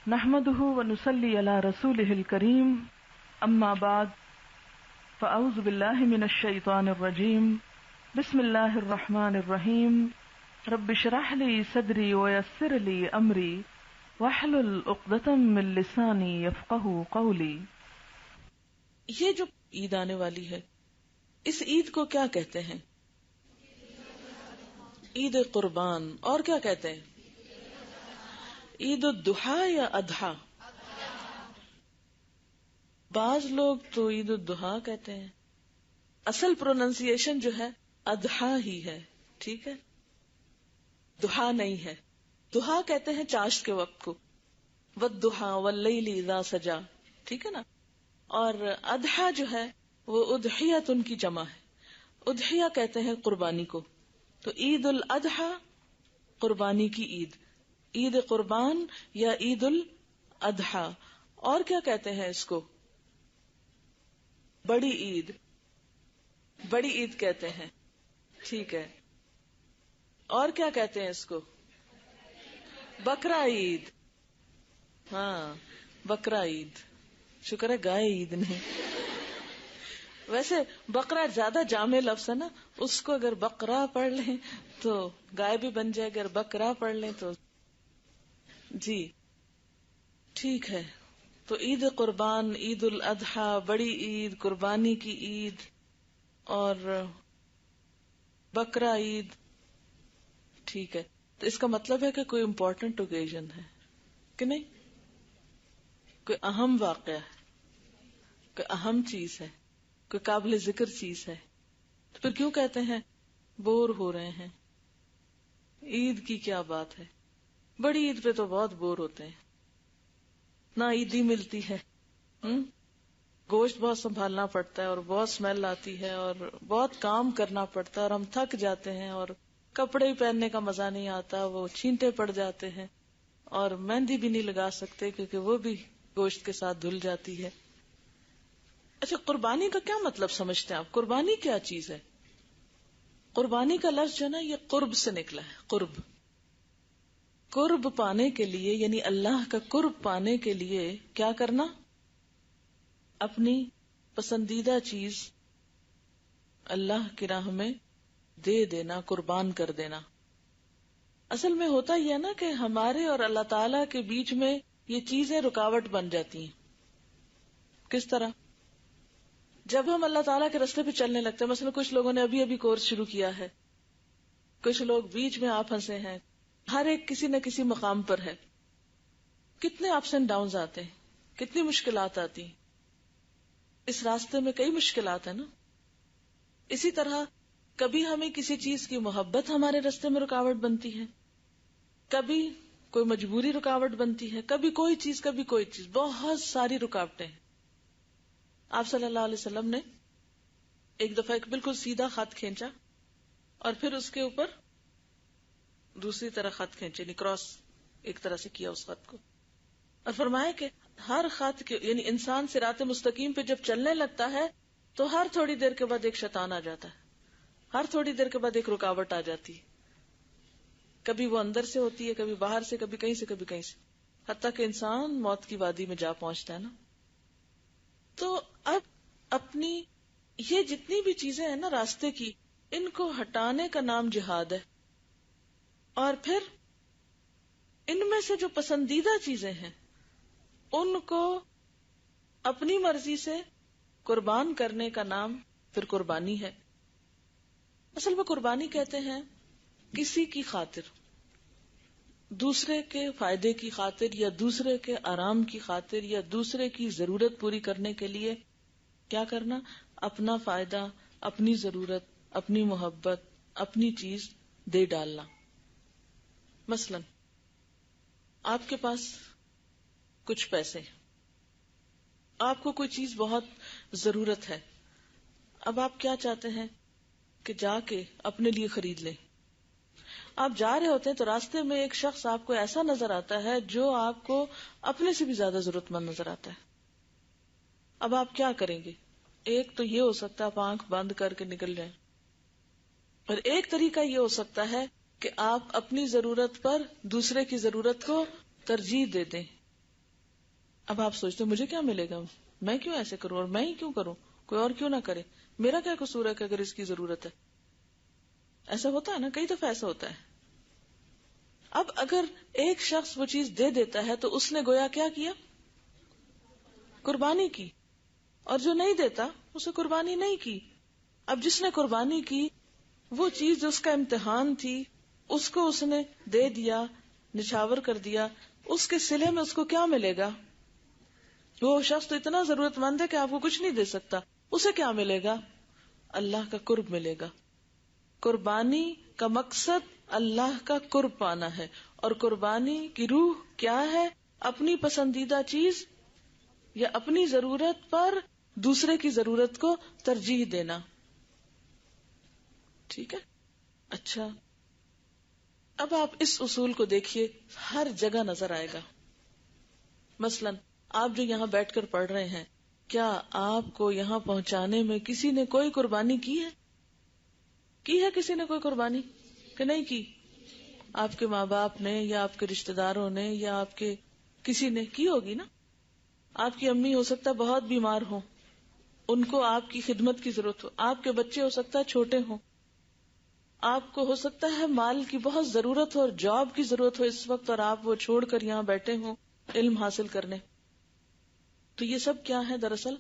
نحمده ونصلي على رسوله الكريم اما بعد فاعوذ بالله من الشيطان الرجيم بسم الله الرحمن الرحيم رب اشرح لي صدري ويسر لي امري واحلل عقدة من لساني يفقهوا قولي۔ یہ جو عید آنے والی ہے اس عید کو کیا کہتے ہیں؟ عید قربان، اور کیا کہتے ہیں؟ عید الضحیٰ یا اضحیٰ؟ بعض لوگ تو عید الضحیٰ کہتے ہیں، اصل پروننسیشن جو ہے اضحیٰ ہی ہے، ٹھیک ہے، ضحیٰ نہیں ہے۔ ضحیٰ کہتے ہیں چاشت کے وقت کو، والضحیٰ واللیل اذا سجا، ٹھیک ہے نا۔ اور اضحیٰ جو ہے وہ اضحیۃ ان کی جمع ہے، اضحیہ کہتے ہیں قربانی کو۔ تو عید الاضحیٰ قربانی کی عید، عید قربان یا عید الاضحیٰ۔ اور کیا کہتے ہیں اس کو؟ بڑی عید، بڑی عید کہتے ہیں، ٹھیک ہے۔ اور کیا کہتے ہیں اس کو؟ بقرہ عید، ہاں بقرہ عید، شکر ہے گائے عید نہیں۔ ویسے بقرہ زیادہ جامع لفظ ہے نا، اس کو اگر بقرہ پڑھ لیں تو گائے بھی بن جائے، اگر بقرہ پڑھ لیں تو جی ٹھیک ہے۔ تو عید قربان، عید الاضحیٰ، بڑی عید، قربانی کی عید اور بقرہ عید، ٹھیک ہے۔ تو اس کا مطلب ہے کہ کوئی امپورٹنٹ اوکیزن ہے کہ نہیں، کوئی اہم واقعہ ہے، کوئی اہم چیز ہے، کوئی قابل ذکر چیز ہے۔ تو پھر کیوں کہتے ہیں بور ہو رہے ہیں؟ عید کی کیا بات ہے؟ بڑی عید پہ تو بہت بور ہوتے ہیں، نہ عیدی ملتی ہے، گوشت بہت سنبھالنا پڑتا ہے اور بہت اسمیل آتی ہے اور بہت کام کرنا پڑتا ہے اور ہم تھک جاتے ہیں اور کپڑے پہننے کا مزہ نہیں آتا، وہ چھینٹے پڑ جاتے ہیں اور مہندی بھی نہیں لگا سکتے کیونکہ وہ بھی گوشت کے ساتھ دھل جاتی ہے۔ اچھا، قربانی کا کیا مطلب سمجھتے ہیں آپ؟ قربانی کیا چیز ہے؟ قربانی کا لفظ جو ہے نا یہ قرب سے نکلا ہے، قرب۔ قرب پانے کے لیے یعنی اللہ کا قرب پانے کے لیے کیا کرنا؟ اپنی پسندیدہ چیز اللہ کی راہ میں دے دینا، قربان کر دینا۔ اصل میں ہوتا یہ ہے نا کہ ہمارے اور اللہ تعالی کے بیچ میں یہ چیزیں رکاوٹ بن جاتی ہیں۔ کس طرح؟ جب ہم اللہ تعالیٰ کے راستے پہ چلنے لگتے ہیں، مثلا کچھ لوگوں نے ابھی کورس شروع کیا ہے، کچھ لوگ بیچ میں آپ پھنسے ہیں، ہر ایک کسی نہ کسی مقام پر ہے، کتنے اپس اینڈ ڈاؤنز آتے ہیں، کتنی مشکلات آتی ہیں، اس راستے میں کئی مشکلات ہیں نا۔ اسی طرح کبھی ہمیں کسی چیز کی محبت ہمارے راستے میں رکاوٹ بنتی ہے، کبھی کوئی مجبوری رکاوٹ بنتی ہے، کبھی کوئی چیز، کبھی کوئی چیز، بہت ساری رکاوٹیں ہیں۔ آپ صلی اللہ علیہ وسلم نے ایک دفعہ ایک بالکل سیدھا خط کھینچا اور پھر اس کے اوپر دوسری طرح خط کھینچے، یعنی کراس ایک طرح سے کیا اس خط کو، اور فرمایا کہ ہر خط کے یعنی انسان صراط مستقیم پہ جب چلنے لگتا ہے تو ہر تھوڑی دیر کے بعد ایک شیطان آ جاتا ہے، ہر تھوڑی دیر کے بعد ایک رکاوٹ آ جاتی ہے، کبھی وہ اندر سے ہوتی ہے، کبھی باہر سے، کبھی کہیں سے، کبھی کہیں سے، حتیٰ کہ انسان موت کی وادی میں جا پہنچتا ہے نا۔ تو اب اپنی یہ جتنی بھی چیزیں ہیں نا راستے کی، ان کو ہٹانے کا نام جہاد ہے، اور پھر ان میں سے جو پسندیدہ چیزیں ہیں ان کو اپنی مرضی سے قربان کرنے کا نام پھر قربانی ہے۔ اصل میں قربانی کہتے ہیں کسی کی خاطر، دوسرے کے فائدے کی خاطر یا دوسرے کے آرام کی خاطر یا دوسرے کی ضرورت پوری کرنے کے لیے کیا کرنا؟ اپنا فائدہ، اپنی ضرورت، اپنی محبت، اپنی چیز دے ڈالنا۔ مثلا آپ کے پاس کچھ پیسے، آپ کو کوئی چیز بہت ضرورت ہے، اب آپ کیا چاہتے ہیں کہ جا کے اپنے لیے خرید لیں۔ آپ جا رہے ہوتے ہیں تو راستے میں ایک شخص آپ کو ایسا نظر آتا ہے جو آپ کو اپنے سے بھی زیادہ ضرورت مند نظر آتا ہے۔ اب آپ کیا کریں گے؟ ایک تو یہ ہو سکتا ہے آپ آنکھ بند کر کے نکل جائیں، اور ایک طریقہ یہ ہو سکتا ہے کہ آپ اپنی ضرورت پر دوسرے کی ضرورت کو ترجیح دے دیں، اب آپ سوچتے مجھے کیا ملے گا، میں کیوں ایسے کروں، اور میں ہی کیوں کروں، کوئی اور کیوں نہ کرے، میرا کیا قصور ہے کہ اگر اس کی ضرورت ہے. ایسا ہوتا ہے نا، کئی دفعہ ایسا ہوتا ہے. اب اگر ایک شخص وہ چیز دے دیتا ہے تو اس نے گویا کیا کیا، قربانی کی، اور جو نہیں دیتا اسے قربانی نہیں کی. اب جس نے قربانی کی وہ چیز جو اس کا امتحان تھی اس کو اس نے دے دیا، نچھاور کر دیا، اس کے صلے میں اس کو کیا ملے گا؟ وہ شخص تو اتنا ضرورت مند ہے کہ آپ کو کچھ نہیں دے سکتا، اسے کیا ملے گا؟ اللہ کا قرب ملے گا. قربانی کا مقصد اللہ کا قرب پانا ہے، اور قربانی کی روح کیا ہے؟ اپنی پسندیدہ چیز یا اپنی ضرورت پر دوسرے کی ضرورت کو ترجیح دینا. ٹھیک ہے. اچھا، اب آپ اس اصول کو دیکھیے، ہر جگہ نظر آئے گا. مثلا آپ جو یہاں بیٹھ کر پڑھ رہے ہیں، کیا آپ کو یہاں پہنچانے میں کسی نے کوئی قربانی کی ہے؟ کی ہے کسی نے کوئی قربانی کہ نہیں کی؟ آپ کے ماں باپ نے یا آپ کے رشتہ داروں نے یا آپ کے کسی نے کی ہوگی نا. آپ کی امی ہو سکتا ہے بہت بیمار ہوں، ان کو آپ کی خدمت کی ضرورت ہو. آپ کے بچے ہو سکتا ہے چھوٹے ہوں، آپ کو ہو سکتا ہے مال کی بہت ضرورت ہو اور جاب کی ضرورت ہو اس وقت، اور آپ وہ چھوڑ کر یہاں بیٹھے ہوں علم حاصل کرنے. تو یہ سب کیا ہے؟ دراصل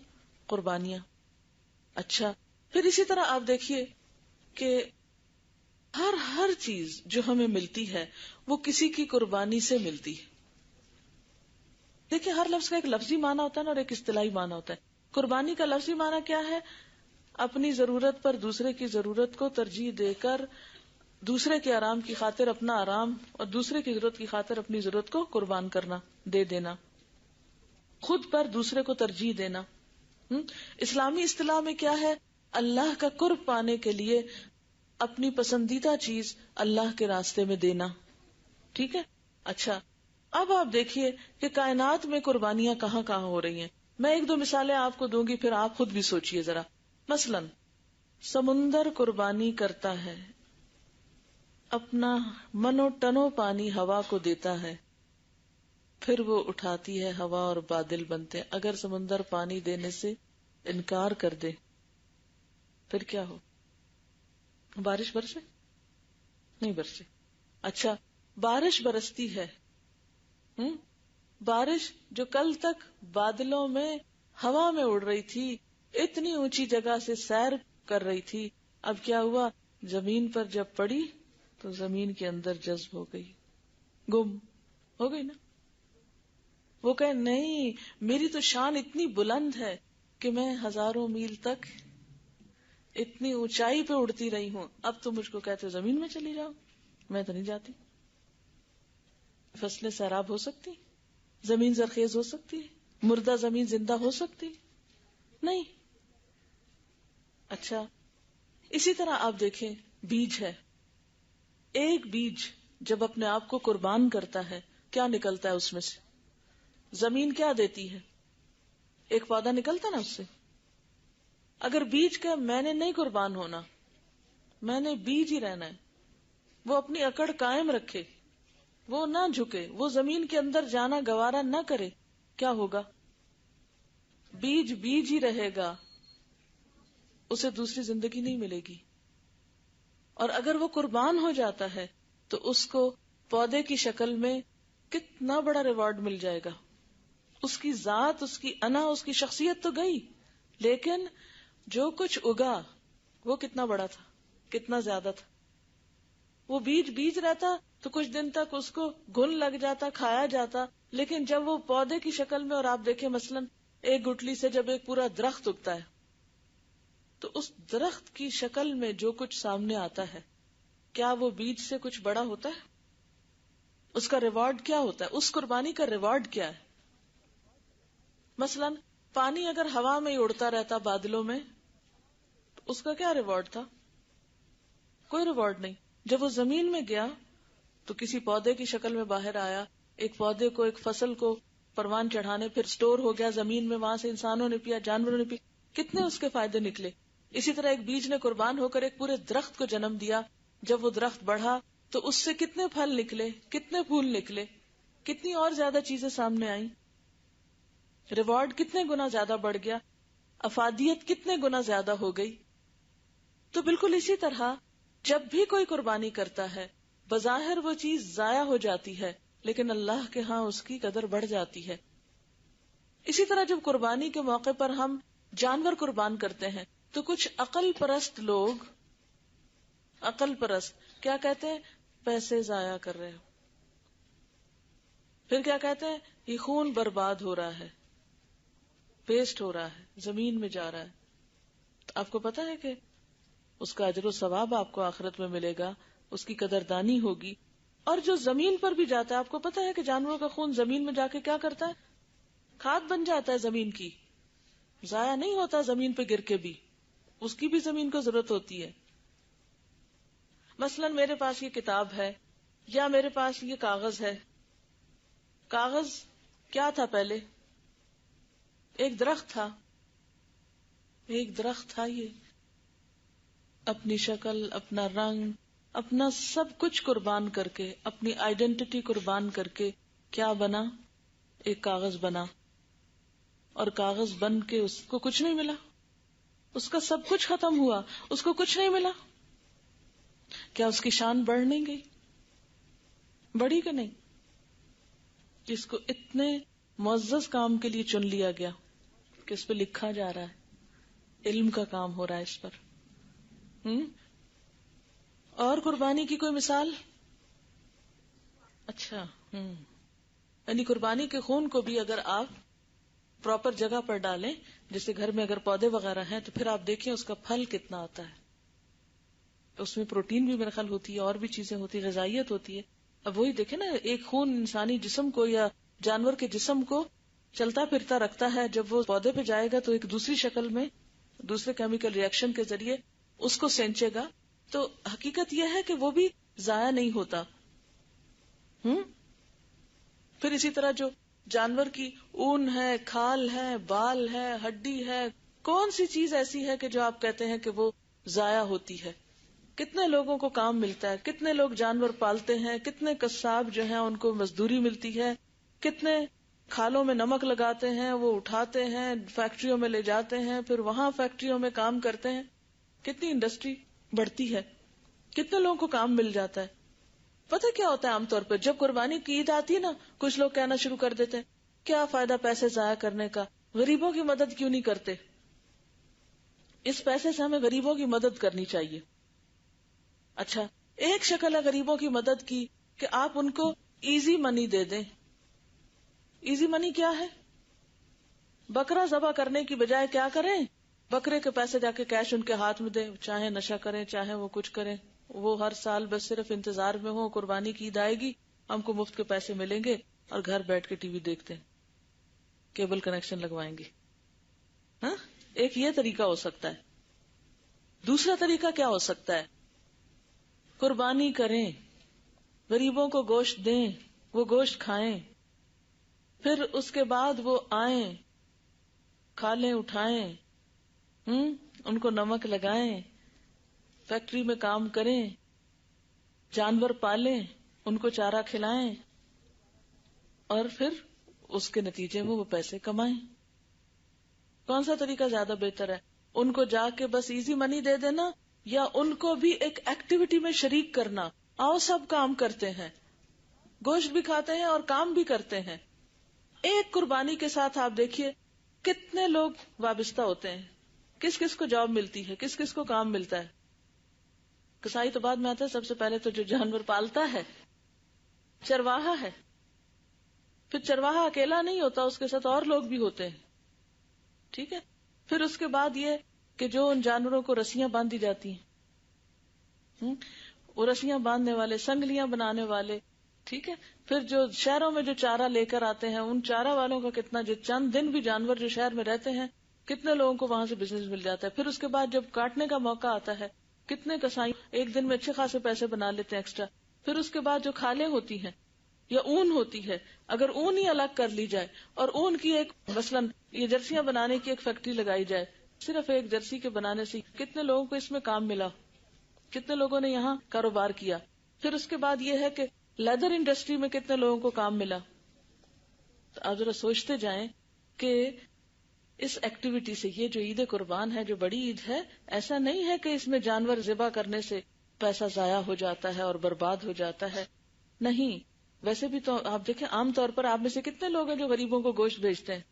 قربانیاں. اچھا، پھر اسی طرح آپ دیکھیے کہ ہر چیز جو ہمیں ملتی ہے وہ کسی کی قربانی سے ملتی ہے. دیکھیں، ہر لفظ کا ایک لفظی معنی ہوتا ہے نا اور ایک اصطلاحی معنی ہوتا ہے. قربانی کا لفظی معنی کیا ہے؟ اپنی ضرورت پر دوسرے کی ضرورت کو ترجیح دے کر دوسرے کے آرام کی خاطر اپنا آرام اور دوسرے کی ضرورت کی خاطر اپنی ضرورت کو قربان کرنا، دے دینا، خود پر دوسرے کو ترجیح دینا. اسلامی اصطلاح میں کیا ہے؟ اللہ کا قرب پانے کے لیے اپنی پسندیدہ چیز اللہ کے راستے میں دینا. ٹھیک ہے. اچھا، اب آپ دیکھیے کہ کائنات میں قربانیاں کہاں کہاں ہو رہی ہیں. میں ایک دو مثالیں آپ کو دوں گی، پھر آپ خود بھی سوچئے ذرا. مثلا سمندر قربانی کرتا ہے، اپنا منو ٹنو پانی ہوا کو دیتا ہے، پھر وہ اٹھاتی ہے ہوا اور بادل بنتے ہیں. اگر سمندر پانی دینے سے انکار کر دے پھر کیا ہو؟ بارش برسے؟ نہیں برسے. اچھا، بارش برستی ہے، بارش جو کل تک بادلوں میں ہوا میں اڑ رہی تھی، اتنی اونچی جگہ سے سیر کر رہی تھی، اب کیا ہوا؟ زمین پر جب پڑی تو زمین کے اندر جذب ہو گئی، گم ہو گئی نا. وہ کہے نہیں، میری تو شان اتنی بلند ہے کہ میں ہزاروں میل تک اتنی اونچائی پہ اڑتی رہی ہوں، اب تو مجھ کو کہتے زمین میں چلی جاؤ، میں تو نہیں جاتی. فصلیں سیراب ہو سکتی، زمین زرخیز ہو سکتی، مردہ زمین زندہ ہو سکتی نہیں. اچھا، اسی طرح آپ دیکھیں، بیج ہے، ایک بیج جب اپنے آپ کو قربان کرتا ہے کیا نکلتا ہے اس میں سے؟ زمین کیا دیتی ہے؟ ایک پودا نکلتا نا اس سے. اگر بیج کا میں نے نہیں قربان ہونا، میں نے بیج ہی رہنا ہے، وہ اپنی اکڑ قائم رکھے، وہ نہ جھکے، وہ زمین کے اندر جانا گوارا نہ کرے، کیا ہوگا؟ بیج بیج ہی رہے گا، اسے دوسری زندگی نہیں ملے گی. اور اگر وہ قربان ہو جاتا ہے تو اس کو پودے کی شکل میں کتنا بڑا ریوارڈ مل جائے گا. اس کی ذات، اس کی انا، اس کی شخصیت تو گئی، لیکن جو کچھ اگا وہ کتنا بڑا تھا، کتنا زیادہ تھا. وہ بیج بیج رہتا تو کچھ دن تک اس کو گھن لگ جاتا، کھایا جاتا، لیکن جب وہ پودے کی شکل میں، اور آپ دیکھیں مثلا ایک گٹلی سے جب ایک پورا درخت اگتا ہے تو اس درخت کی شکل میں جو کچھ سامنے آتا ہے، کیا وہ بیج سے کچھ بڑا ہوتا ہے؟ اس کا ریوارڈ کیا ہوتا ہے؟ اس قربانی کا ریوارڈ کیا ہے؟ مثلا پانی اگر ہوا میں ہی اڑتا رہتا بادلوں میں تو اس کا کیا ریوارڈ تھا؟ کوئی ریوارڈ نہیں. جب وہ زمین میں گیا تو کسی پودے کی شکل میں باہر آیا، ایک پودے کو، ایک فصل کو پروان چڑھانے، پھر سٹور ہو گیا زمین میں، وہاں سے انسانوں نے پیا، جانوروں نے پیا، کتنے اس کے فائدے نکلے. اسی طرح ایک بیج نے قربان ہو کر ایک پورے درخت کو جنم دیا، جب وہ درخت بڑھا تو اس سے کتنے پھل نکلے، کتنے پھول نکلے، کتنی اور زیادہ چیزیں سامنے آئیں. ریوارڈ کتنے گنا زیادہ بڑھ گیا، افادیت کتنے گنا زیادہ ہو گئی. تو بالکل اسی طرح جب بھی کوئی قربانی کرتا ہے بظاہر وہ چیز ضائع ہو جاتی ہے، لیکن اللہ کے ہاں اس کی قدر بڑھ جاتی ہے. اسی طرح جب قربانی کے موقع پر ہم جانور قربان کرتے ہیں تو کچھ عقل پرست لوگ، عقل پرست کیا کہتے ہیں؟ پیسے ضائع کر رہے ہو. پھر کیا کہتے ہیں؟ یہ خون برباد ہو رہا ہے، ویسٹ ہو رہا ہے، زمین میں جا رہا ہے. تو آپ کو پتا ہے کہ اس کا اجر و ثواب آپ کو آخرت میں ملے گا، اس کی قدردانی ہوگی. اور جو زمین پر بھی جاتا ہے، آپ کو پتا ہے کہ جانوروں کا خون زمین میں جا کے کیا کرتا ہے؟ کھاد بن جاتا ہے زمین کی، ضائع نہیں ہوتا زمین پہ گر کے بھی، اس کی بھی زمین کو ضرورت ہوتی ہے. مثلا میرے پاس یہ کتاب ہے یا میرے پاس یہ کاغذ ہے. کاغذ کیا تھا پہلے؟ ایک درخت تھا، ایک درخت تھا. یہ اپنی شکل، اپنا رنگ، اپنا سب کچھ قربان کر کے، اپنی آئیڈینٹی قربان کر کے کیا بنا؟ ایک کاغذ بنا. اور کاغذ بن کے اس کو کچھ نہیں ملا، اس کا سب کچھ ختم ہوا، اس کو کچھ نہیں ملا. کیا اس کی شان بڑھ نہیں گئی؟ بڑھی کہ نہیں؟ جس کو اتنے معزز کام کے لیے چن لیا گیا کہ اس پہ لکھا جا رہا ہے، علم کا کام ہو رہا ہے اس پر. اور قربانی کی کوئی مثال؟ اچھا، یعنی قربانی کے خون کو بھی اگر آپ پراپر جگہ پر ڈالیں، جیسے گھر میں اگر پودے وغیرہ ہیں، تو پھر آپ دیکھیں اس کا پھل کتنا آتا ہے. اس میں پروٹین بھی میرا خیال ہوتی ہے، اور بھی چیزیں ہوتی ہے، غذائیت ہوتی ہے. اب وہی دیکھیں نا، ایک خون انسانی جسم کو یا جانور کے جسم کو چلتا پھرتا رکھتا ہے. جب وہ پودے پہ جائے گا تو ایک دوسری شکل میں، دوسرے کیمیکل ریئیکشن کے ذریعے اس کو سینچے گا. تو حقیقت یہ ہے کہ وہ بھی ضائع نہیں ہوتا. پھر اسی طرح جو جانور کی اون ہے، کھال ہے، بال ہے، ہڈی ہے، کون سی چیز ایسی ہے کہ جو آپ کہتے ہیں کہ وہ ضائع ہوتی ہے؟ کتنے لوگوں کو کام ملتا ہے، کتنے لوگ جانور پالتے ہیں، کتنے قصاب جو ہیں ان کو مزدوری ملتی ہے، کتنے کھالوں میں نمک لگاتے ہیں، وہ اٹھاتے ہیں، فیکٹریوں میں لے جاتے ہیں، پھر وہاں فیکٹریوں میں کام کرتے ہیں. کتنی انڈسٹری بڑھتی ہے، کتنے لوگوں کو کام مل جاتا ہے. پتہ کیا ہوتا ہے عام طور پہ جب قربانی کی عید آتی ہے نا، کچھ لوگ کہنا شروع کر دیتے ہیں کیا فائدہ پیسے ضائع کرنے کا، غریبوں کی مدد کیوں نہیں کرتے؟ اس پیسے سے ہمیں غریبوں کی مدد کرنی چاہیے. اچھا، ایک شکل ہے غریبوں کی مدد کی کہ آپ ان کو ایزی منی دے دیں. ایزی منی کیا ہے؟ بکرا ذبح کرنے کی بجائے کیا کریں؟ بکرے کے پیسے جا کے کیش ان کے ہاتھ میں دیں، چاہے نشہ کریں، چاہے وہ کچھ کریں، وہ ہر سال بس صرف انتظار میں ہو قربانی کی عید آئے گی، ہم کو مفت کے پیسے ملیں گے، اور گھر بیٹھ کے ٹی وی دیکھتے ہیں، کیبل کنیکشن لگوائیں گے. ہاں، ایک یہ طریقہ ہو سکتا ہے. دوسرا طریقہ کیا ہو سکتا ہے؟ قربانی کریں، غریبوں کو گوشت دیں، وہ گوشت کھائیں، پھر اس کے بعد وہ آئیں، کھالیں، اٹھائیں، ان کو نمک لگائیں، فیکٹری میں کام کریں، جانور پالیں، ان کو چارہ کھلائیں، اور پھر اس کے نتیجے میں وہ پیسے کمائیں. کون سا طریقہ زیادہ بہتر ہے؟ ان کو جا کے بس ایزی منی دے دینا، یا ان کو بھی ایک ایکٹیویٹی میں شریک کرنا؟ آؤ سب کام کرتے ہیں، گوشت بھی کھاتے ہیں اور کام بھی کرتے ہیں. ایک قربانی کے ساتھ آپ دیکھیے کتنے لوگ وابستہ ہوتے ہیں، کس کس کو جاب ملتی ہے، کس کس کو کام ملتا ہے. کسائی تو بعد میں آتا ہے، سب سے پہلے تو جو جانور پالتا ہے چرواہا ہے. پھر چرواہا اکیلا نہیں ہوتا، اس کے ساتھ اور لوگ بھی ہوتے ہیں. ٹھیک ہے، پھر اس کے بعد یہ کہ جو ان جانوروں کو رسیاں باندھی جاتی ہیں، وہ رسیاں باندھنے والے، سنگلیاں بنانے والے. ٹھیک ہے، پھر جو شہروں میں جو چارہ لے کر آتے ہیں، ان چارہ والوں کا کتنا، جو چند دن بھی جانور جو شہر میں رہتے ہیں، کتنے لوگوں کو وہاں سے بزنس مل جاتا ہے. پھر اس کے بعد جب کاٹنے کا موقع آتا ہے، کتنے کسائی ایک دن میں اچھے خاصے پیسے بنا لیتے ہیں ایکسٹرا. پھر اس کے بعد جو کھالیں ہوتی ہیں یا اون ہوتی ہے، اگر اون ہی الگ کر لی جائے اور اون کی ایک مثلاً یہ جرسیاں بنانے کی ایک فیکٹری لگائی جائے، صرف ایک جرسی کے بنانے سے کتنے لوگوں کو اس میں کام ملا، کتنے لوگوں نے یہاں کاروبار کیا. پھر اس کے بعد یہ ہے کہ لیدر انڈسٹری میں کتنے لوگوں کو کام ملا. تو آپ ذرا سوچتے جائیں کہ اس ایکٹیویٹی سے، یہ جو عید قربان ہے، جو بڑی عید ہے، ایسا نہیں ہے کہ اس میں جانور ذبح کرنے سے پیسہ ضائع ہو جاتا ہے اور برباد ہو جاتا ہے. نہیں، ویسے بھی تو آپ دیکھیں عام طور پر آپ میں سے کتنے لوگ ہیں جو غریبوں کو گوشت بھیجتے ہیں،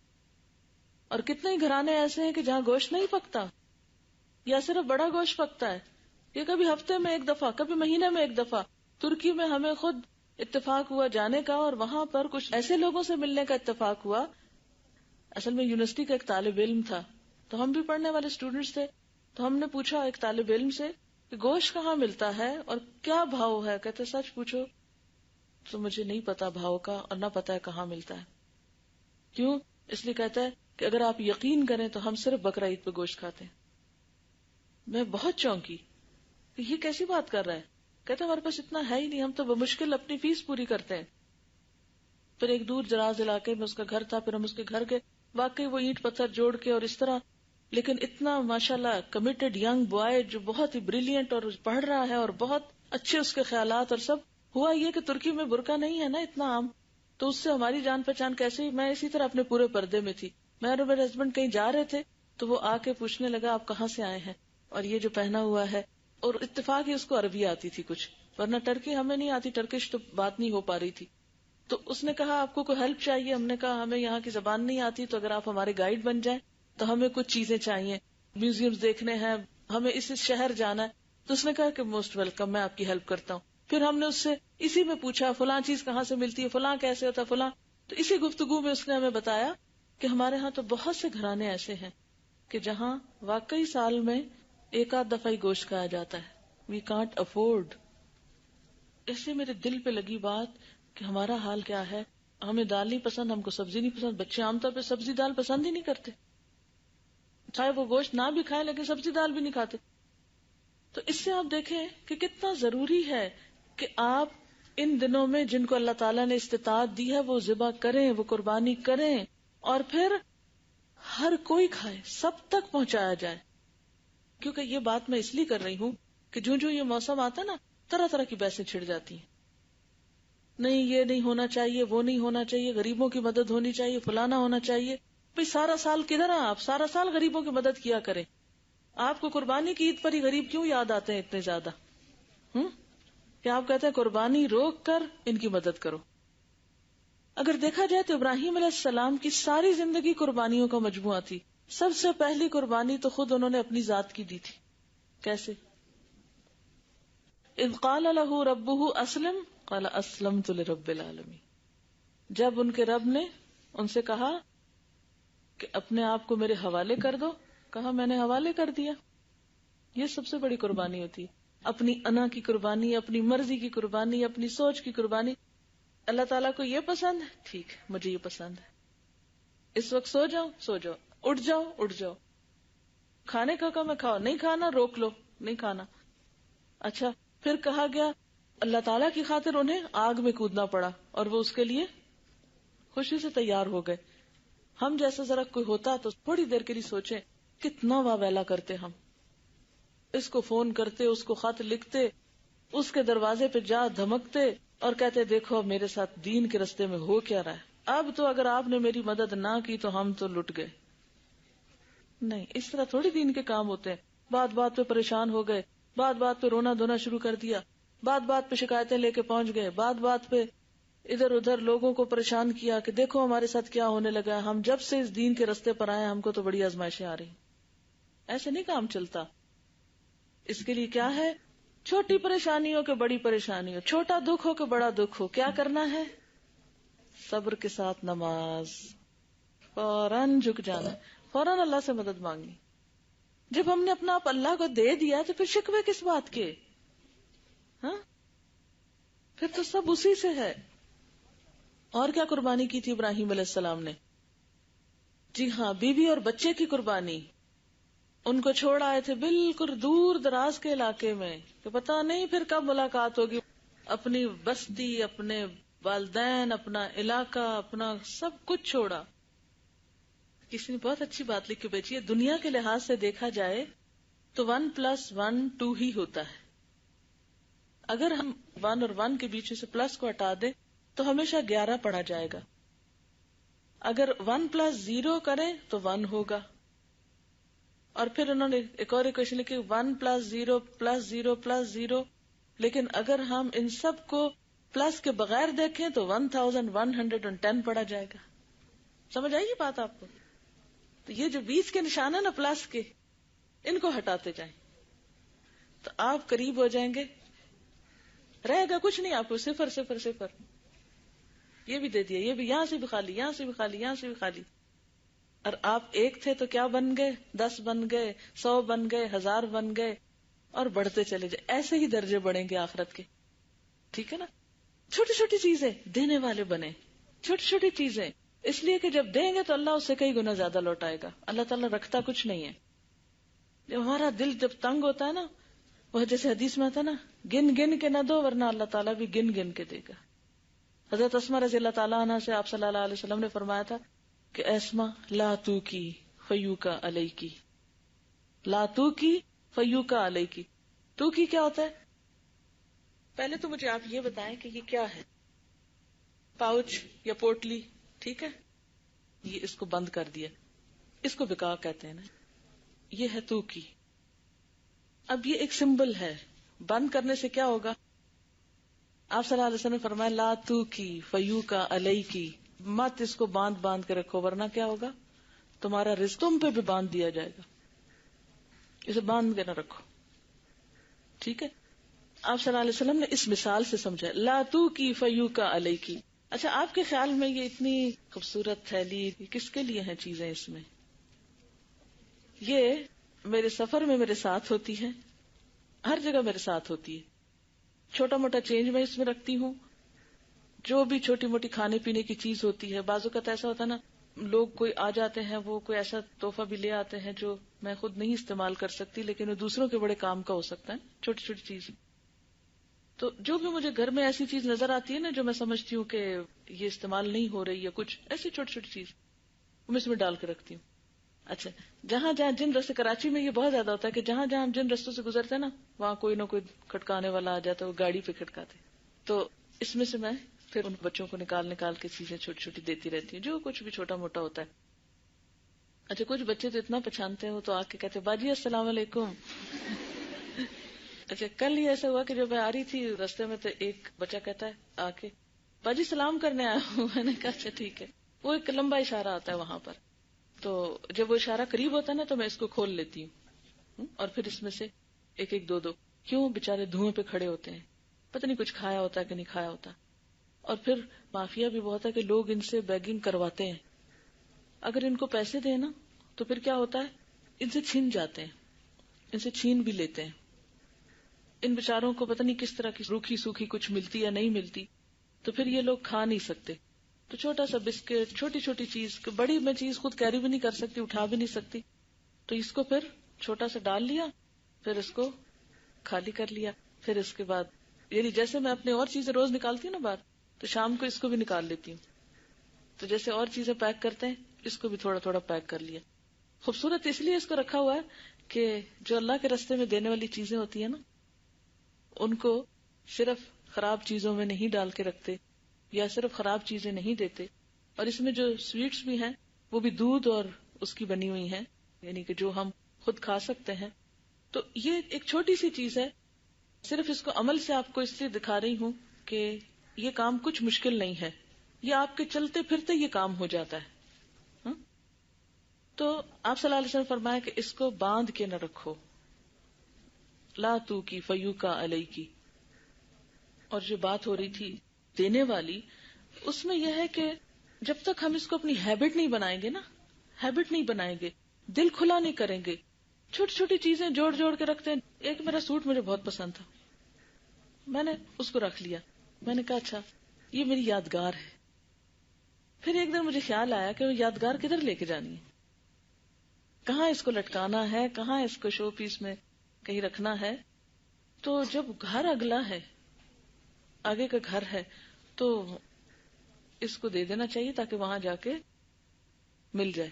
اور کتنے ہی گھرانے ایسے ہیں کہ جہاں گوشت نہیں پکتا یا صرف بڑا گوشت پکتا ہے. یہ کبھی ہفتے میں ایک دفعہ، کبھی مہینے میں ایک دفعہ. ترکی میں ہمیں خود اتفاق ہوا جانے کا، اور وہاں پر کچھ ایسے لوگوں سے ملنے کا اتفاق ہوا. اصل میں یونیورسٹی کا ایک طالب علم تھا، تو ہم بھی پڑھنے والے اسٹوڈینٹس تھے. تو ہم نے پوچھا ایک طالب علم سے کہ گوشت کہاں ملتا ہے اور کیا بھاؤ ہے. کہتے سچ پوچھو تو مجھے نہیں پتا بھاؤ کا، اور نہ پتا ہے کہاں ملتا ہے. کیوں؟ اس لیے کہتا ہے کہ اگر آپ یقین کریں تو ہم صرف بقرہ عید پہ گوشت کھاتے ہیں. میں بہت چونکی کہ یہ کیسی بات کر رہا ہے. کہتے ہمارے پاس اتنا ہے ہی نہیں، ہم تو بمشکل اپنی فیس پوری کرتے ہیں. پھر ایک دور دراز علاقے میں اس کا گھر تھا، پھر ہم اس کے گھر کے واقعی وہ اینٹ پتھر جوڑ کے اور اس طرح، لیکن اتنا ماشاءاللہ کمیٹڈ ینگ بوائے جو بہت ہی بریلینٹ اور پڑھ رہا ہے اور بہت اچھے اس کے خیالات اور سب. ہوا یہ کہ ترکی میں برقع نہیں ہے نا اتنا عام، تو اس سے ہماری جان پہچان کیسے. میں اسی طرح اپنے پورے پردے میں تھی. میں اور میرے ہسبینڈ کہیں جا رہے تھے تو وہ آ کے پوچھنے لگا آپ کہاں سے آئے ہیں اور یہ جو پہنا ہوا ہے. اور اتفاق ہی اس کو عربی آتی تھی کچھ، ورنہ ٹرکی ہمیں نہیں آتی، ٹرکش تو بات نہیں ہو پا رہی تھی. تو اس نے کہا آپ کو کوئی ہیلپ چاہیے؟ ہم نے کہا ہمیں یہاں کی زبان نہیں آتی، تو اگر آپ ہمارے گائیڈ بن جائیں تو ہمیں کچھ چیزیں چاہیے، میوزیمز دیکھنے ہیں، ہمیں اس شہر جانا ہے. تو اس نے کہا کہ موسٹ ویلکم، میں آپ کی ہیلپ کرتا ہوں. پھر ہم نے اس سے اسی میں پوچھا فلاں چیز کہاں سے ملتی ہے، فلاں کیسے ہوتا ہے، فلاں. تو اسی گفتگو میں اس نے ہمیں بتایا کہ ہمارے ہاں تو بہت سے گھرانے ایسے ہیں کہ جہاں واقعی سال میں ایک آدھ دفعہ ہی گوشت کھایا جاتا ہے. We can't afford. ایسے میرے دل پہ لگی بات کہ ہمارا حال کیا ہے. ہمیں دال نہیں پسند، ہم کو سبزی نہیں پسند. بچے عام طور پہ سبزی دال پسند ہی نہیں کرتے، چاہے وہ گوشت نہ بھی کھائے لیکن سبزی دال بھی نہیں کھاتے. تو اس سے آپ دیکھیں کہ کتنا ضروری ہے کہ آپ ان دنوں میں جن کو اللہ تعالیٰ نے استطاعت دی ہے وہ ذبح کریں، وہ قربانی کریں، اور پھر ہر کوئی کھائے، سب تک پہنچایا جائے. کیونکہ یہ بات میں اس لیے کر رہی ہوں کہ جو یہ موسم آتا ہے نا، طرح طرح کی بحثیں چھڑ جاتی ہیں. نہیں یہ نہیں ہونا چاہیے، وہ نہیں ہونا چاہیے، غریبوں کی مدد ہونی چاہیے، فلانا ہونا چاہیے. بھئی سارا سال کدھر ہیں آپ؟ سارا سال غریبوں کی مدد کیا کریں. آپ کو قربانی کی عید پر ہی غریب کیوں یاد آتے ہیں اتنے زیادہ؟ کہ آپ کہتے ہیں قربانی روک کر ان کی مدد کرو. اگر دیکھا جائے تو ابراہیم علیہ السلام کی ساری زندگی قربانیوں کا مجموعہ تھی. سب سے پہلی قربانی تو خود انہوں نے اپنی ذات کی دی تھی. کیسے؟ اذ قال له ربه اسلم قال اسلمت لرب العالمین. جب ان کے رب نے ان سے کہا کہ اپنے آپ کو میرے حوالے کر دو، کہا میں نے حوالے کر دیا. یہ سب سے بڑی قربانی ہوتی ہے. اپنی انا کی قربانی، اپنی مرضی کی قربانی، اپنی سوچ کی قربانی. اللہ تعالیٰ کو یہ پسند ہے، ٹھیک ہے مجھے یہ پسند ہے. اس وقت سو جاؤ سو جاؤ، اٹھ جاؤ اٹھ جاؤ. کھانے کا کہا میں کھاؤ، نہیں کھانا روک لو، نہیں کھانا. اچھا پھر کہا گیا اللہ تعالیٰ کی خاطر انہیں آگ میں کودنا پڑا، اور وہ اس کے لیے خوشی سے تیار ہو گئے. ہم جیسا ذرا کوئی ہوتا تو تھوڑی دیر کے لیے سوچیں کتنا واویلا کرتے ہم. اس کو فون کرتے، اس کو خط لکھتے، اس کے دروازے پہ جا دھمکتے اور کہتے دیکھو میرے ساتھ دین کے رستے میں ہو کیا رہا ہے. اب تو اگر آپ نے میری مدد نہ کی تو ہم تو لٹ گئے. نہیں، اس طرح تھوڑی دین کے کام ہوتے ہیں. بات بات پہ پریشان ہو گئے، بات بات پہ رونا دھونا شروع کر دیا، بات بات پہ شکایتیں لے کے پہنچ گئے، بات بات پہ ادھر ادھر لوگوں کو پریشان کیا کہ دیکھو ہمارے ساتھ کیا ہونے لگا ہے. ہم جب سے اس دین کے رستے پر آئے ہم کو تو بڑی آزمائشیں آ رہی. ایسے نہیں کام چلتا. اس کے لیے کیا ہے؟ چھوٹی پریشانی ہو کہ بڑی پریشانی ہو، چھوٹا دکھ ہو کہ بڑا دکھ ہو، کیا کرنا ہے؟ صبر کے ساتھ نماز، فوراً جھک جانا، فوراً اللہ سے مدد مانگنی. جب ہم نے اپنا آپ اللہ کو دے دیا تو پھر شکوے کس بات کے؟ ہاں پھر تو سب اسی سے ہے. اور کیا قربانی کی تھی ابراہیم علیہ السلام نے؟ جی ہاں، بیوی اور بچے کی قربانی. ان کو چھوڑ آئے تھے بالکل دور دراز کے علاقے میں کہ پتہ نہیں پھر کب ملاقات ہوگی. اپنی بستی، اپنے والدین، اپنا علاقہ، اپنا سب کچھ چھوڑا. کسی نے بہت اچھی بات لکھی بیچی ہے، دنیا کے لحاظ سے دیکھا جائے تو 1+1 2 ہی ہوتا ہے. اگر ہم 1 اور 1 کے بیچ سے پلس کو ہٹا دیں تو ہمیشہ 11 پڑا جائے گا. اگر 1+0 کریں تو 1 ہوگا. اور پھر انہوں نے ایک اور اکویشن لکھی 1+0+0+0. لیکن اگر ہم ان سب کو پلس کے بغیر دیکھیں تو 1110 پڑا جائے گا. سمجھ آئی یہ بات آپ کو؟ تو یہ جو بیچ کے نشان ہے نا پلس کے، ان کو ہٹاتے جائیں تو آپ قریب ہو جائیں گے. رہے گا کچھ نہیں آپ کو، 0 0 0. یہ بھی دے دیا، یہ بھی، یہاں سے بھی خالی، یہاں سے بھی خالی، یہاں سے بھی خالی. اور آپ ایک تھے تو کیا بن گئے؟ 10 بن گئے، 100 بن گئے، 1000 بن گئے، اور بڑھتے چلے جائے. ایسے ہی درجے بڑھیں گے آخرت کے. ٹھیک ہے نا؟ چھوٹی چھوٹی چیزیں دینے والے بنے، چھوٹی چھوٹی چیزیں، اس لیے کہ جب دیں گے تو اللہ اس سے کئی گنا زیادہ لوٹائے گا. اللہ تعالیٰ رکھتا کچھ نہیں ہے. جب ہمارا دل جب تنگ ہوتا ہے نا، وہ جیسے حدیث میں آتا ہے نا، گن گن کے نہ دو ورنہ اللہ تعالیٰ بھی گن گن کے دے گا. حضرت اسما رضی اللہ تعالیٰ عنہ سے آپ صلی اللہ علیہ وسلم نے فرمایا تھا کہ اسما لا تو کی فیو کا علیہ کی، لا تو کی فیو کا علیہ کی. تو کی کیا ہوتا ہے؟ پہلے تو مجھے آپ یہ بتائیں کہ یہ کیا ہے. پاؤچ یا پوٹلی، ٹھیک ہے، یہ اس کو بند کر دیا، اس کو بکا کہتے ہیں نا. یہ ہے تو کی. اب یہ ایک سمبل ہے. بند کرنے سے کیا ہوگا؟ آپ صلی اللہ علیہ وسلم نے فرمایا لا تو کی فیو کا علیہ کی، مت اس کو باندھ باندھ کے رکھو ورنہ کیا ہوگا؟ تمہارا رزق تم پہ بھی باندھ دیا جائے گا. اسے باندھ کے نہ رکھو. ٹھیک ہے؟ آپ صلی اللہ علیہ وسلم نے اس مثال سے سمجھا لا تو کی فیو کا علیہ کی. اچھا، آپ کے خیال میں یہ اتنی خوبصورت تھیلی کس کے لیے ہیں چیزیں اس میں؟ یہ میرے سفر میں میرے ساتھ ہوتی ہے، ہر جگہ میرے ساتھ ہوتی ہے. چھوٹا موٹا چینج میں اس میں رکھتی ہوں، جو بھی چھوٹی موٹی کھانے پینے کی چیز ہوتی ہے. بعض اوقات ایسا ہوتا ہے نا، لوگ کوئی آ جاتے ہیں، وہ کوئی ایسا تحفہ بھی لے آتے ہیں جو میں خود نہیں استعمال کر سکتی لیکن وہ دوسروں کے بڑے کام کا ہو سکتا ہے. چھوٹی چھوٹی چیز. تو جو بھی مجھے گھر میں ایسی چیز نظر آتی ہے نا جو میں سمجھتی ہوں کہ یہ استعمال نہیں ہو رہی ہے، کچھ ایسی چھوٹی چھوٹی چیز میں اس میں ڈال کے رکھتی ہوں. اچھا، جہاں جہاں جن رستے، کراچی میں یہ بہت زیادہ ہوتا ہے کہ جہاں جہاں ہم جن رستوں سے گزرتے ہیں نا، وہاں کوئی نہ کوئی کھٹکانے والا آ جاتا ہے، وہ گاڑی پہ کھٹکاتے. تو اس میں سے میں پھر ان بچوں کو نکال کے چیزیں چھوٹی چھوٹی دیتی رہتی ہوں، جو کچھ بھی چھوٹا موٹا ہوتا ہے. اچھا، کچھ بچے تو اتنا پہچانتے ہیں، وہ تو آ کے کہتے باجی السلام علیکم. اچھا، کل ہی ایسا ہوا کہ جب میں آ رہی تھی رستے میں تو ایک بچہ کہتا ہے آ کے باجی سلام کرنے آیا ہوں. میں نے کہا اچھا ٹھیک ہے. وہ ایک لمبا اشارہ آتا ہے وہاں پر، تو جب وہ اشارہ قریب ہوتا ہے نا تو میں اس کو کھول لیتی ہوں اور پھر اس میں سے ایک ایک دو کیوں بےچارے دھوئیں پہ کھڑے ہوتے ہیں، پتہ نہیں کچھ کھایا ہوتا ہے کہ نہیں کھایا ہوتا. اور پھر مافیا بھی بہت ہے کہ لوگ ان سے بیگنگ کرواتے ہیں. اگر ان کو پیسے دیں نا تو پھر کیا ہوتا ہے، ان سے چھین جاتے ہیں، ان سے چھین بھی لیتے ہیں. ان بیچاروں کو پتہ نہیں کس طرح کی روکھی سوکھی کچھ ملتی یا نہیں ملتی، تو پھر یہ لوگ کھا نہیں سکتے. تو چھوٹا سا بسکٹ، چھوٹی چھوٹی چیز، بڑی میں چیز خود کیری بھی نہیں کر سکتی، اٹھا بھی نہیں سکتی، تو اس کو پھر چھوٹا سا ڈال لیا، پھر اس کو خالی کر لیا. پھر اس کے بعد یعنی جیسے میں اپنے اور چیزیں روز نکالتی ہوں نا باہر، تو شام کو اس کو بھی نکال لیتی ہوں. تو جیسے اور چیزیں پیک کرتے ہیں، اس کو بھی تھوڑا تھوڑا پیک کر لیا. خوبصورت اس لیے اس کو رکھا ہوا ہے کہ جو اللہ کے راستے میں دینے والی چیزیں ہوتی ہیں نا، ان کو صرف خراب چیزوں میں نہیں ڈال کے رکھتے یا صرف خراب چیزیں نہیں دیتے. اور اس میں جو سویٹس بھی ہیں وہ بھی دودھ اور اس کی بنی ہوئی ہیں، یعنی کہ جو ہم خود کھا سکتے ہیں. تو یہ ایک چھوٹی سی چیز ہے، صرف اس کو عمل سے آپ کو اس لیے دکھا رہی ہوں کہ یہ کام کچھ مشکل نہیں ہے، یہ آپ کے چلتے پھرتے یہ کام ہو جاتا ہے. تو آپ صلی اللہ علیہ وسلم فرمایا کہ اس کو باندھ کے نہ رکھو، لا تو کی فیو کا علیہ کی. اور جو بات ہو رہی تھی دینے والی، اس میں یہ ہے کہ جب تک ہم اس کو اپنی ہیبٹ نہیں بنائیں گے نا، ہیبٹ نہیں بنائیں گے، دل کھلا نہیں کریں گے، چھوٹی چھوٹی چیزیں جوڑ جوڑ کے رکھتے ہیں. ایک میرا سوٹ مجھے بہت پسند تھا، میں نے اس کو رکھ لیا. میں نے کہا اچھا یہ میری یادگار ہے. پھر ایک دن مجھے خیال آیا کہ وہ یادگار کدھر لے کے جانی ہے، کہاں اس کو لٹکانا ہے، کہاں اس کو شو پیس میں کہیں رکھنا ہے. تو جب گھر اگلا ہے، آگے کا گھر ہے، تو اس کو دے دینا چاہیے تاکہ وہاں جا کے مل جائے.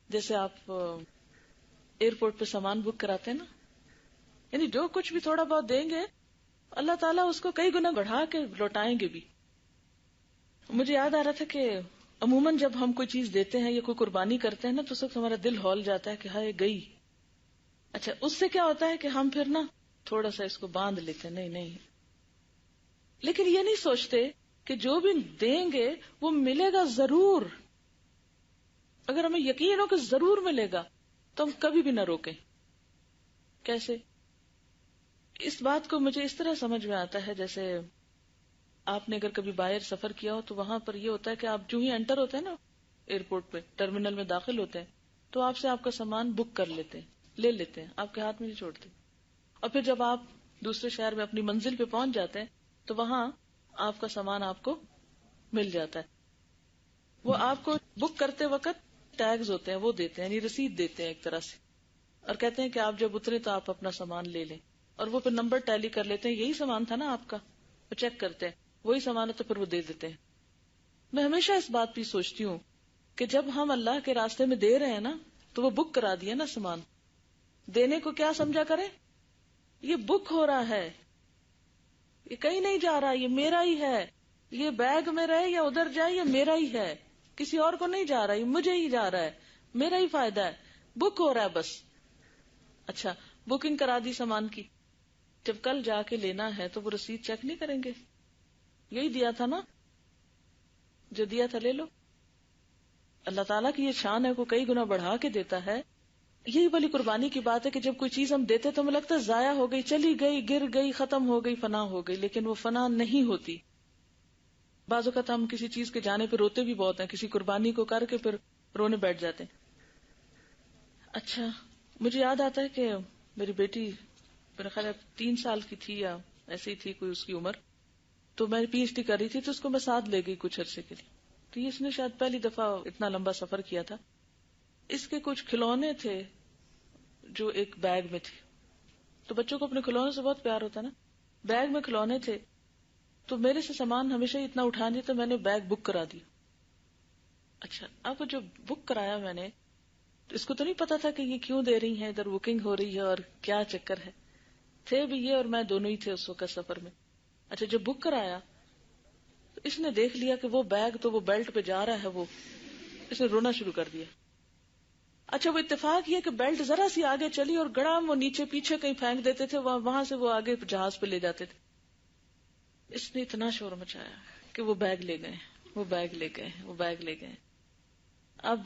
جیسے آپ ایئرپورٹ پہ سامان بک کراتے ہیں نا، یعنی جو کچھ بھی تھوڑا بہت دیں گے اللہ تعالیٰ اس کو کئی گنا بڑھا کے لوٹائیں گے بھی. مجھے یاد آ رہا تھا کہ عموماً جب ہم کوئی چیز دیتے ہیں یا کوئی قربانی کرتے ہیں نا تو اس وقت ہمارا دل ہول جاتا ہے کہ ہائے گئی. اچھا اس سے کیا ہوتا ہے کہ ہم پھر نا تھوڑا سا اس کو باندھ لیتے ہیں، نہیں، لیکن یہ نہیں سوچتے کہ جو بھی دیں گے وہ ملے گا ضرور. اگر ہمیں یقین ہو کہ ضرور ملے گا تو ہم کبھی بھی نہ روکیں. کیسے؟ اس بات کو مجھے اس طرح سمجھ میں آتا ہے، جیسے آپ نے اگر کبھی باہر سفر کیا ہو تو وہاں پر یہ ہوتا ہے کہ آپ جو ہی انٹر ہوتے ہیں نا ایئرپورٹ پہ، ٹرمینل میں داخل ہوتے ہیں تو آپ سے آپ کا سامان بک کر لیتے ہیں، لے لیتے ہیں، آپ کے ہاتھ میں نہیں چھوڑتے. اور پھر جب آپ دوسرے شہر میں اپنی منزل پہ پہنچ جاتے ہیں تو وہاں آپ کا سامان آپ کو مل جاتا ہے. وہ آپ کو بک کرتے وقت ٹیگز ہوتے ہیں وہ دیتے ہیں، یعنی رسید دیتے ہیں ایک طرح سے، اور کہتے ہیں کہ آپ جب اترے تو آپ اپنا سامان لے لیں. اور وہ پھر نمبر ٹیلی کر لیتے ہیں، یہی سامان تھا نا آپ کا، وہ چیک کرتے ہیں وہی سامان ہے تو پھر وہ دے دیتے ہیں. میں ہمیشہ اس بات پہ سوچتی ہوں کہ جب ہم اللہ کے راستے میں دے رہے ہیں نا تو وہ بک کرا دیا نا سامان. دینے کو کیا سمجھا کریں؟ یہ بک ہو رہا ہے، یہ کہیں نہیں جا رہا، یہ میرا ہی ہے، یہ بیگ میں رہے یا ادھر جائے یہ میرا ہی ہے، کسی اور کو نہیں جا رہا، یہ مجھے ہی جا رہا ہے، میرا ہی فائدہ ہے، بک ہو رہا ہے بس. اچھا بکنگ کرا دی سامان کی، جب کل جا کے لینا ہے تو وہ رسید چیک نہیں کریں گے؟ یہی دیا تھا نا، جو دیا تھا لے لو. اللہ تعالیٰ کی یہ شان ہے، کو کئی گنا بڑھا کے دیتا ہے. یہی بڑی قربانی کی بات ہے کہ جب کوئی چیز ہم دیتے تو ہمیں لگتا ہے ضائع ہو گئی، چلی گئی، گر گئی، ختم ہو گئی، فنا ہو گئی، لیکن وہ فنا نہیں ہوتی. بعض اوقات ہم کسی چیز کے جانے پہ روتے بھی بہت ہیں، کسی قربانی کو کر کے پھر رونے بیٹھ جاتے ہیں. اچھا مجھے یاد آتا ہے کہ میری بیٹی میرا خیال 3 سال کی تھی یا ایسی تھی کوئی اس کی عمر، تو میں پی ایچ ڈی کر رہی تھی تو اس کو میں ساتھ لے گئی کچھ عرصے کے لیے. تو اس نے شاید پہلی دفعہ اتنا لمبا سفر کیا تھا. اس کے کچھ کھلونے تھے جو ایک بیگ میں تھے، تو بچوں کو اپنے کھلونے سے بہت پیار ہوتا ہے نا. بیگ میں کھلونے تھے تو میرے سے سامان ہمیشہ اتنا اٹھا نہیں، تو میں نے بیگ بک کرا دیا. اچھا اب جو بک کرایا میں نے، اس کو تو نہیں پتا تھا کہ یہ کیوں دے رہی ہیں، ادھر بکنگ ہو رہی ہے اور کیا چکر ہے. تھے بھی یہ اور میں دونوں ہی تھے اس وقت سفر میں. اچھا جب بک کرایا تو اس نے دیکھ لیا کہ وہ بیگ تو وہ بیلٹ پہ جا رہا ہے، وہ اس نے رونا شروع کر دیا. اچھا وہ اتفاق یہ کہ بیلٹ ذرا سی آگے چلی اور گڑام وہ نیچے پیچھے کہیں پھینک دیتے تھے، وہاں سے وہ آگے جہاز پہ لے جاتے تھے. اس نے اتنا شور مچایا کہ وہ بیگ لے گئے، وہ بیگ لے گئے، وہ بیگ لے گئے. اب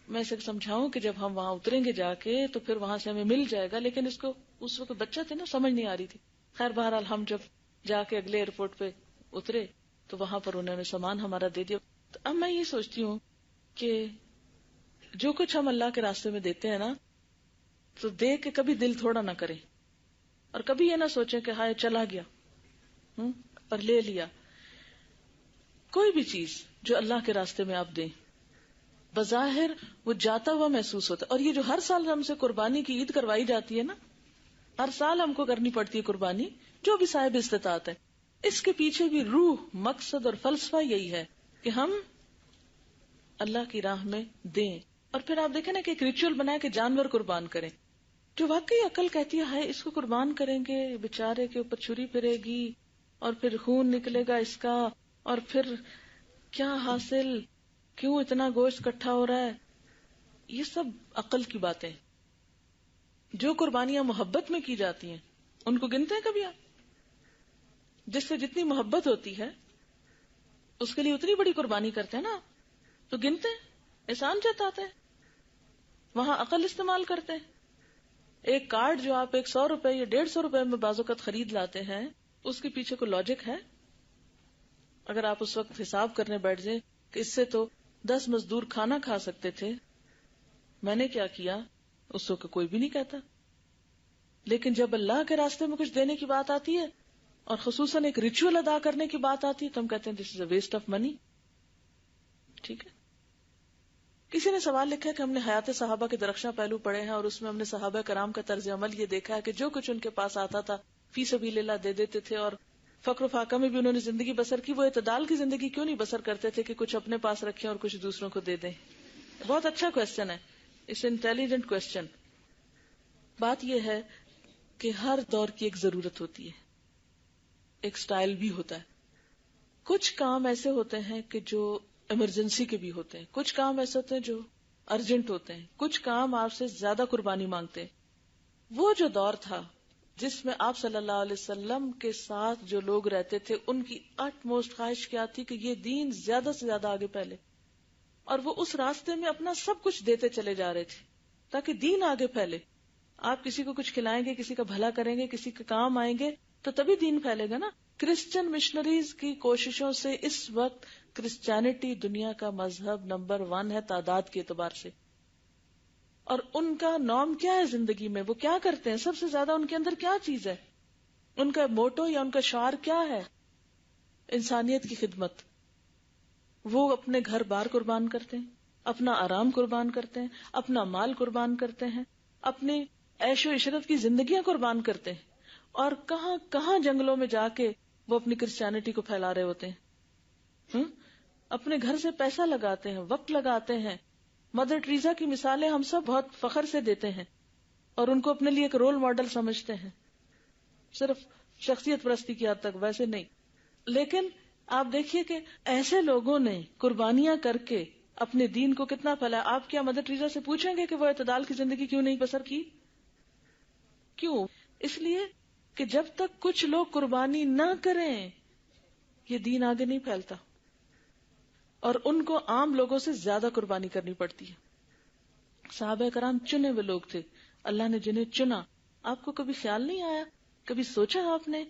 میں اسے سمجھاؤں کہ جب ہم وہاں اتریں گے جا کے تو پھر وہاں سے ہمیں مل جائے گا، لیکن اس کو اس وقت بچہ تھے نا، سمجھ نہیں آ رہی تھی. خیر بہرحال ہم جب جا کے اگلے ایئرپورٹ پہ اترے تو وہاں پر انہوں نے سامان ہمارا دے دیا. تو اب میں یہ سوچتی ہوں کہ جو کچھ ہم اللہ کے راستے میں دیتے ہیں نا تو دے کے کبھی دل تھوڑا نہ کریں، اور کبھی یہ نہ سوچیں کہ ہائے چلا گیا اور لے لیا. کوئی بھی چیز جو اللہ کے راستے میں آپ دیں بظاہر وہ جاتا ہوا محسوس ہوتا ہے. اور یہ جو ہر سال ہم سے قربانی کی عید کروائی جاتی ہے نا، ہر سال ہم کو کرنی پڑتی ہے قربانی، جو بھی صاحب استطاعت ہے، اس کے پیچھے بھی روح، مقصد اور فلسفہ یہی ہے کہ ہم اللہ کی راہ میں دیں. اور پھر آپ دیکھیں نا کہ ایک ریچول بنائے کہ جانور قربان کریں، جو واقعی عقل کہتی ہے اس کو قربان کریں گے، بیچارے کے اوپر چھری پھرے گی اور پھر خون نکلے گا اس کا، اور پھر کیا حاصل، کیوں اتنا گوشت اکٹھا ہو رہا ہے. یہ سب عقل کی باتیں. جو قربانیاں محبت میں کی جاتی ہیں ان کو گنتے ہیں کبھی آپ؟ جس سے جتنی محبت ہوتی ہے اس کے لیے اتنی بڑی قربانی کرتے ہیں نا، تو گنتے ہیں، احسان جتاتے ہیں، وہاں عقل استعمال کرتے ہیں. ایک کارڈ جو آپ 100 روپے یا 150 روپے میں بعض اوقات خرید لاتے ہیں، اس کے پیچھے کوئی لاجک ہے؟ اگر آپ اس وقت حساب کرنے بیٹھ جائیں کہ اس سے تو 10 مزدور کھانا کھا سکتے تھے، میں نے کیا کیا، اس کو کوئی بھی نہیں کہتا. لیکن جب اللہ کے راستے میں کچھ دینے کی بات آتی ہے اور خصوصاً ایک ریچول ادا کرنے کی بات آتی ہے تو ہم کہتے ہیں دس از اے ویسٹ آف منی. ٹھیک ہے. کسی نے سوال لکھا ہے کہ ہم نے حیات صحابہ کے درخشاں پہلو پڑھے ہیں اور اس میں ہم نے صحابہ کرام کا طرز عمل یہ دیکھا ہے کہ جو کچھ ان کے پاس آتا تھا فی سبیل اللہ دے دیتے تھے، اور فقر و فاقہ میں بھی انہوں نے زندگی بسر کی. وہ اعتدال کی زندگی کیوں نہیں بسر کرتے تھے کہ کچھ اپنے پاس رکھیں اور کچھ دوسروں کو دے دیں؟ بہت اچھا کوشچن ہے، اس انٹیلیجنٹ کوشچن. بات یہ ہے کہ ہر دور کی ایک ضرورت ہوتی ہے، ایک سٹائل بھی ہوتا ہے. کچھ کام ایسے ہوتے ہیں کہ جو ایمرجنسی کے بھی ہوتے ہیں، کچھ کام ایسے ہوتے ہیں جو ارجنٹ ہوتے ہیں، کچھ کام آپ سے زیادہ قربانی مانگتے ہیں. وہ جو دور تھا جس میں آپ صلی اللہ علیہ وسلم کے ساتھ جو لوگ رہتے تھے، ان کی اٹ موسٹ خواہش کیا تھی کہ یہ دین زیادہ سے زیادہ آگے پھیلے، اور وہ اس راستے میں اپنا سب کچھ دیتے چلے جا رہے تھے تاکہ دین آگے پھیلے. آپ کسی کو کچھ کھلائیں گے، کسی کا بھلا کریں گے، کسی کے کام آئیں گے تو تبھی دین پھیلے گا نا. کرسچن مشنریز کی کوششوں سے اس وقت کرسچینٹی دنیا کا مذہب نمبر 1 ہے تعداد کے اعتبار سے. اور ان کا نام کیا ہے زندگی میں، وہ کیا کرتے ہیں، سب سے زیادہ ان کے اندر کیا چیز ہے، ان کا موٹو یا ان کا شعار کیا ہے؟ انسانیت کی خدمت. وہ اپنے گھر بار قربان کرتے ہیں، اپنا آرام قربان کرتے ہیں، اپنا مال قربان کرتے ہیں، اپنی عیش و عشرت کی زندگیاں قربان کرتے ہیں، اور کہاں کہاں جنگلوں میں جا کے وہ اپنی کرسچینٹی کو پھیلا رہے ہوتے ہیں. اپنے گھر سے پیسہ لگاتے ہیں، وقت لگاتے ہیں. مدر ٹریزا کی مثالیں ہم سب بہت فخر سے دیتے ہیں اور ان کو اپنے لیے ایک رول ماڈل سمجھتے ہیں، صرف شخصیت پرستی کی حد تک، ویسے نہیں. لیکن آپ دیکھیے کہ ایسے لوگوں نے قربانیاں کر کے اپنے دین کو کتنا پھیلایا. آپ کیا مدر ٹریزا سے پوچھیں گے کہ وہ اعتدال کی زندگی کیوں نہیں بسر کی؟ کیوں؟ اس لیے کہ جب تک کچھ لوگ قربانی نہ کریں یہ دین آگے نہیں پھیلتا، اور ان کو عام لوگوں سے زیادہ قربانی کرنی پڑتی ہے. صحابہ کرام چنے ہوئے لوگ تھے، اللہ نے جنہیں چنا. آپ کو کبھی خیال نہیں آیا، کبھی سوچا آپ نے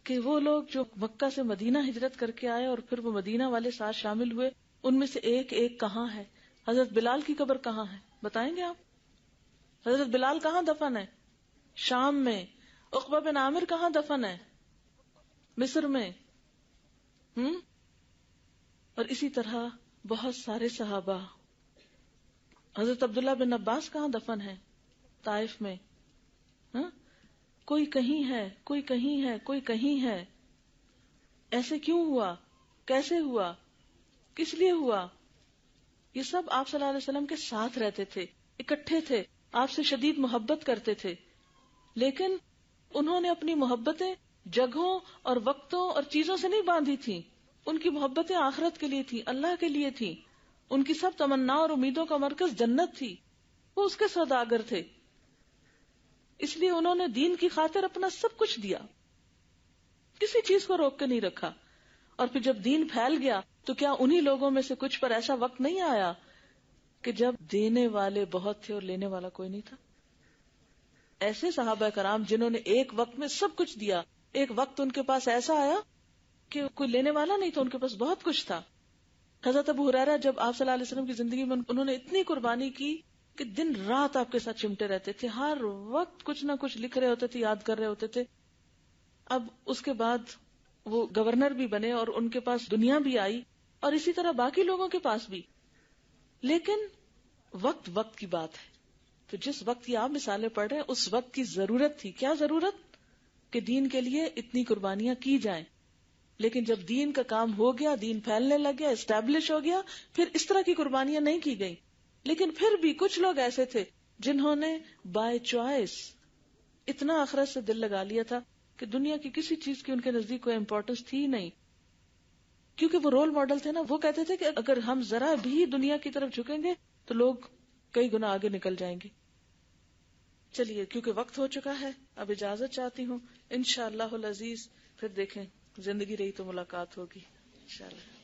کہ وہ لوگ جو مکہ سے مدینہ ہجرت کر کے آئے اور پھر وہ مدینہ والے ساتھ شامل ہوئے، ان میں سے ایک ایک کہاں ہے؟ حضرت بلال کی قبر کہاں ہے بتائیں گے آپ؟ حضرت بلال کہاں دفن ہے؟ شام میں. عقبہ بن عامر کہاں دفن ہے؟ مصر میں. اور اسی طرح بہت سارے صحابہ. حضرت عبداللہ بن عباس کہاں دفن ہے؟ طائف میں. کوئی کہیں ہے، کوئی کہیں ہے، کوئی کہیں ہے. ایسے کیوں ہوا؟ کیسے ہوا؟ کس لیے ہوا؟ یہ سب آپ صلی اللہ علیہ وسلم کے ساتھ رہتے تھے، اکٹھے تھے، آپ سے شدید محبت کرتے تھے، لیکن انہوں نے اپنی محبتیں جگہوں اور وقتوں اور چیزوں سے نہیں باندھی تھیں. ان کی محبتیں آخرت کے لیے تھیں، اللہ کے لیے تھیں. ان کی سب تمنا اور امیدوں کا مرکز جنت تھی. وہ اس کے سوداگر تھے، اس لیے انہوں نے دین کی خاطر اپنا سب کچھ دیا، کسی چیز کو روک کے نہیں رکھا. اور پھر جب دین پھیل گیا تو کیا انہی لوگوں میں سے کچھ پر ایسا وقت نہیں آیا کہ جب دینے والے بہت تھے اور لینے والا کوئی نہیں تھا؟ ایسے صحابہ کرام جنہوں نے ایک وقت میں سب کچھ دیا. ایک وقت ان کے پاس ایسا آیا کہ کوئی لینے والا نہیں تھا، ان کے پاس بہت کچھ تھا. حضرت ابو ہریرہ جب آپ صلی اللہ علیہ وسلم کی زندگی میں انہوں نے اتنی قربانی کی کہ دن رات آپ کے ساتھ چمٹے رہتے تھے، ہر وقت کچھ نہ کچھ لکھ رہے ہوتے تھے، یاد کر رہے ہوتے تھے. اب اس کے بعد وہ گورنر بھی بنے اور ان کے پاس دنیا بھی آئی، اور اسی طرح باقی لوگوں کے پاس بھی. لیکن وقت وقت کی بات ہے. تو جس وقت کی آپ مثالیں پڑھ رہے ہیں اس وقت کی ضرورت تھی. کیا ضرورت؟ کہ دین کے لیے اتنی قربانیاں کی جائیں. لیکن جب دین کا کام ہو گیا، دین پھیلنے لگ گیا، اسٹیبلش ہو گیا، پھر اس طرح کی قربانیاں نہیں کی گئی. لیکن پھر بھی کچھ لوگ ایسے تھے جنہوں نے بائی چوائس اتنا آخرت سے دل لگا لیا تھا کہ دنیا کی کسی چیز کی ان کے نزدیک کوئی امپورٹنس تھی نہیں، کیونکہ وہ رول ماڈل تھے نا. وہ کہتے تھے کہ اگر ہم ذرا بھی دنیا کی طرف جھکیں گے تو لوگ کئی گنا آگے نکل جائیں گے. چلیے کیونکہ وقت ہو چکا ہے اب اجازت چاہتی ہوں. انشاءاللہ العزیز پھر دیکھیں، زندگی رہی تو ملاقات ہوگی انشاءاللہ.